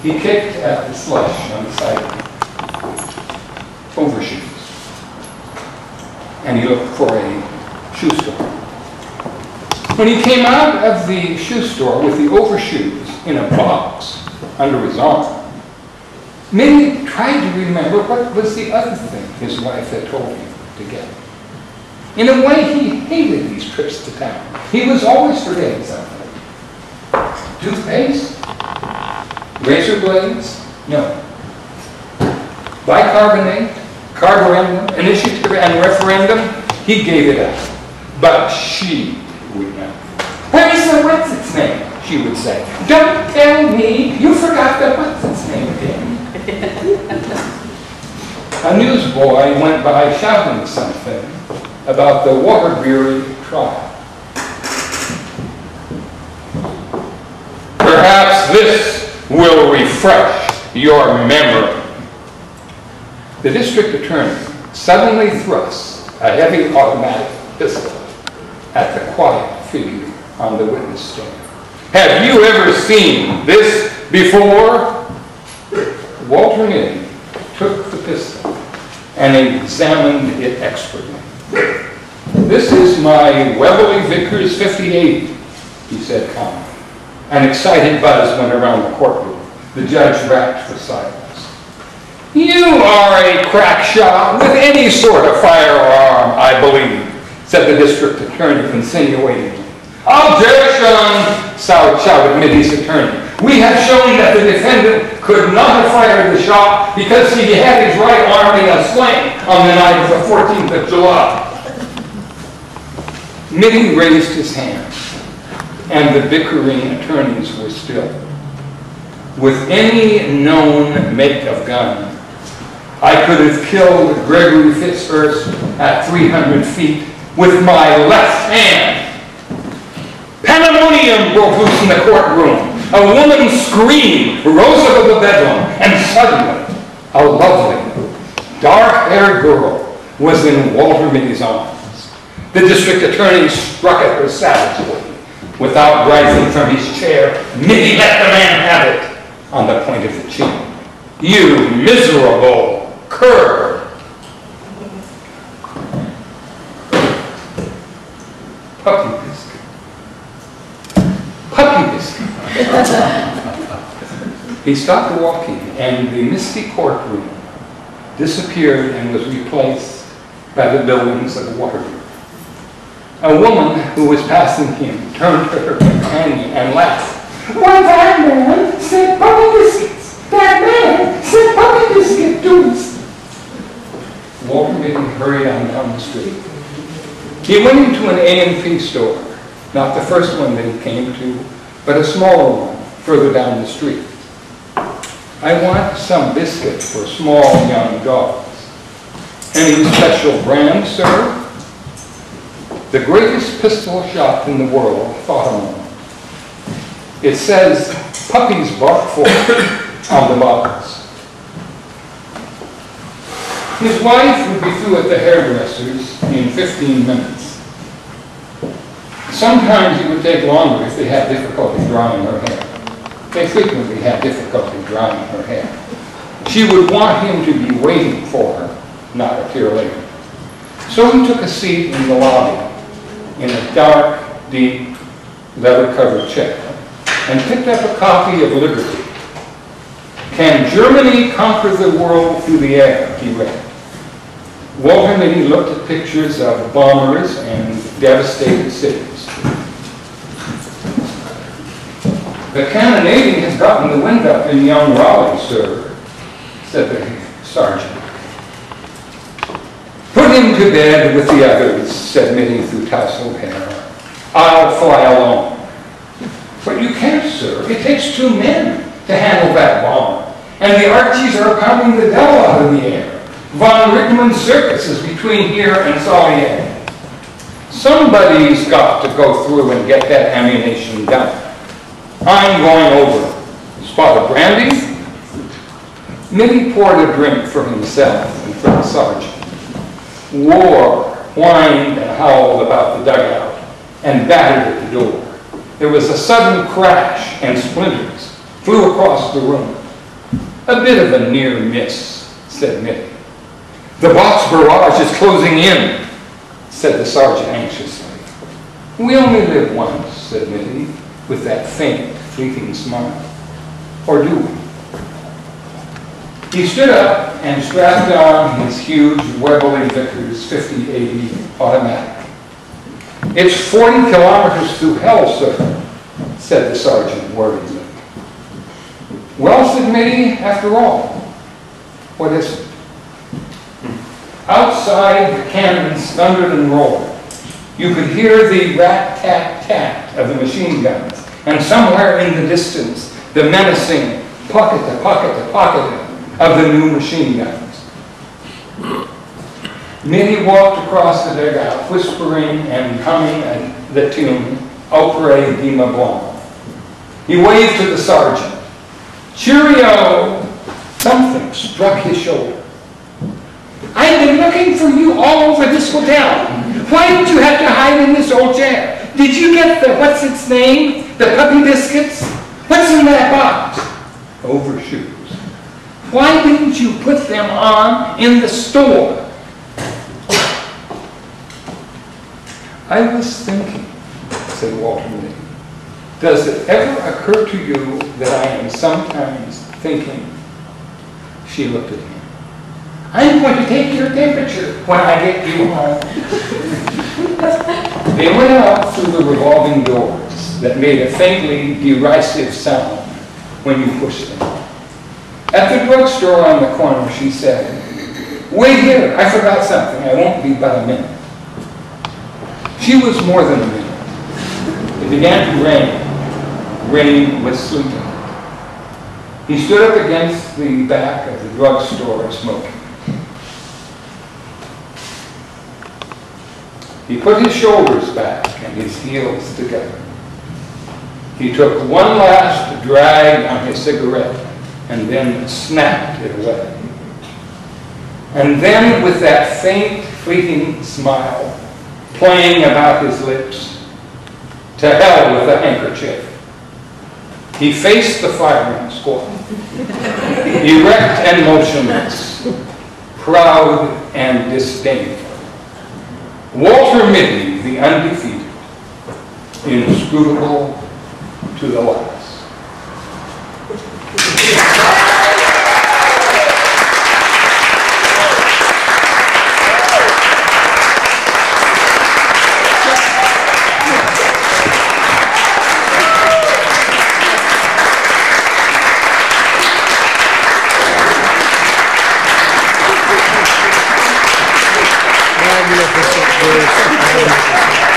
He kicked at the slush on the sidewalk. Overshoes. And he looked for a shoe store. When he came out of the shoe store with the overshoes in a box under his arm, Mitty tried to remember what was the other thing his wife had told him to get. In a way, he hated these trips to town. He was always forgetting something. Toothpaste? Razor blades? No. Bicarbonate? Carborundum? Initiative and referendum? He gave it up. But she would know. Where's the what's-its-name? She would say. Don't tell me you forgot the what's-its-name again. A newsboy went by shouting something about the Waterbury trial. Perhaps this will refresh your memory. The district attorney suddenly thrust a heavy automatic pistol at the quiet figure on the witness stand. Have you ever seen this before? Walter Mitty took the pistol and examined it expertly. This is my Webley Vickers 58, he said calmly. An excited buzz went around the courtroom. The judge rapped for silence. You are a crack shot with any sort of firearm, I believe, said the district attorney insinuatingly. Objection, shouted Mitty's attorney. We have shown that the defendant could not have fired the shot because he had his right arm in a sling on the night of the 14th of July. Mitty raised his hand, and the bickering attorneys were still. With any known make of gun, I could have killed Gregory Fitzhurst at 300 feet with my left hand. Pandemonium broke loose in the courtroom. A woman screamed, rose out of the bedroom, and suddenly a lovely, dark-haired girl was in Walter Mitty's arms. The district attorney struck at her savagely. Without rising from his chair, Mitty let the man have it on the point of the chin. You miserable cur! Puppy biscuit. Puppy biscuit. He stopped walking, and the misty courtroom disappeared and was replaced by the buildings of Waterbury. A woman who was passing him turned to her companion and laughed. Why, that man said puppy biscuits. That man said puppy biscuit juice. Walter Mitty hurried on down the street. He went into an A&P store, not the first one that he came to, but a smaller one further down the street. I want some biscuit for small young dogs. Any special brand, sir? The greatest pistol shop in the world thought a moment. It says, puppies bark for it on the bottles. His wife would be through at the hairdresser's in 15 minutes. Sometimes it would take longer if they had difficulty drying her hair. They frequently had difficulty drying her hair. She would want him to be waiting for her, not appear later. So he took a seat in the lobby in a dark, deep, leather-covered chair and picked up a copy of Liberty. Can Germany conquer the world through the air? He read. Walter Mitty looked at pictures of bombers and devastated cities. The cannonading has gotten the wind up in young Raleigh, sir, said the sergeant. Put him to bed with the others, said Mitty through tousled hair. I'll fly alone. But you can't, sir. It takes 2 men to handle that bomb. And the Archies are pounding the devil out of the air. Von Rickman's circus is between here and Solier. Somebody's got to go through and get that ammunition done. I'm going over. Spot of brandy? Mitty poured a drink for himself and for the sergeant. War whined and howled about the dugout and battered at the door. There was a sudden crash and splinters flew across the room. A bit of a near miss, said Mitty. The box barrage is closing in, said the sergeant anxiously. We only live once, said Mitty, with that faint, fleeting smile. Or do we? He stood up and strapped on his huge Webley Vickers 5080 automatic. It's 40 kilometers through hell, sir, said the sergeant worriedly. Well, said Mitty, after all, what is it? Outside, the cannons thundered and roared. You could hear the rat-tat-tat of the machine guns, and somewhere in the distance, the menacing pocket-to-pocket-to-pocket of the new machine guns. Mitty walked across the dugout, whispering and humming the tune, Opere di ma Blonde. He waved to the sergeant. Cheerio! Something struck his shoulder. I've been looking for you all over this hotel. Why did you have to hide in this old chair? Did you get the, what's its name? The puppy biscuits? What's in that box? Overshoes. Why didn't you put them on in the store? I was thinking, said Walter Mitty. Does it ever occur to you that I am sometimes thinking? She looked at him. I'm going to take your temperature when I get you home. They went out through the revolving doors that made a faintly derisive sound when you pushed them. At the drugstore on the corner, she said, wait here, I forgot something. I won't be but a minute. She was more than a minute. It began to rain. Rain with sleet in it. He stood up against the back of the drugstore smoking. He put his shoulders back and his heels together. He took one last drag on his cigarette and then snapped it away. And then, with that faint, fleeting smile playing about his lips, to hell with the handkerchief. He faced the firing squad, erect and motionless, proud and disdainful. Walter Mitty, the undefeated, inscrutable to the last. Magnificent.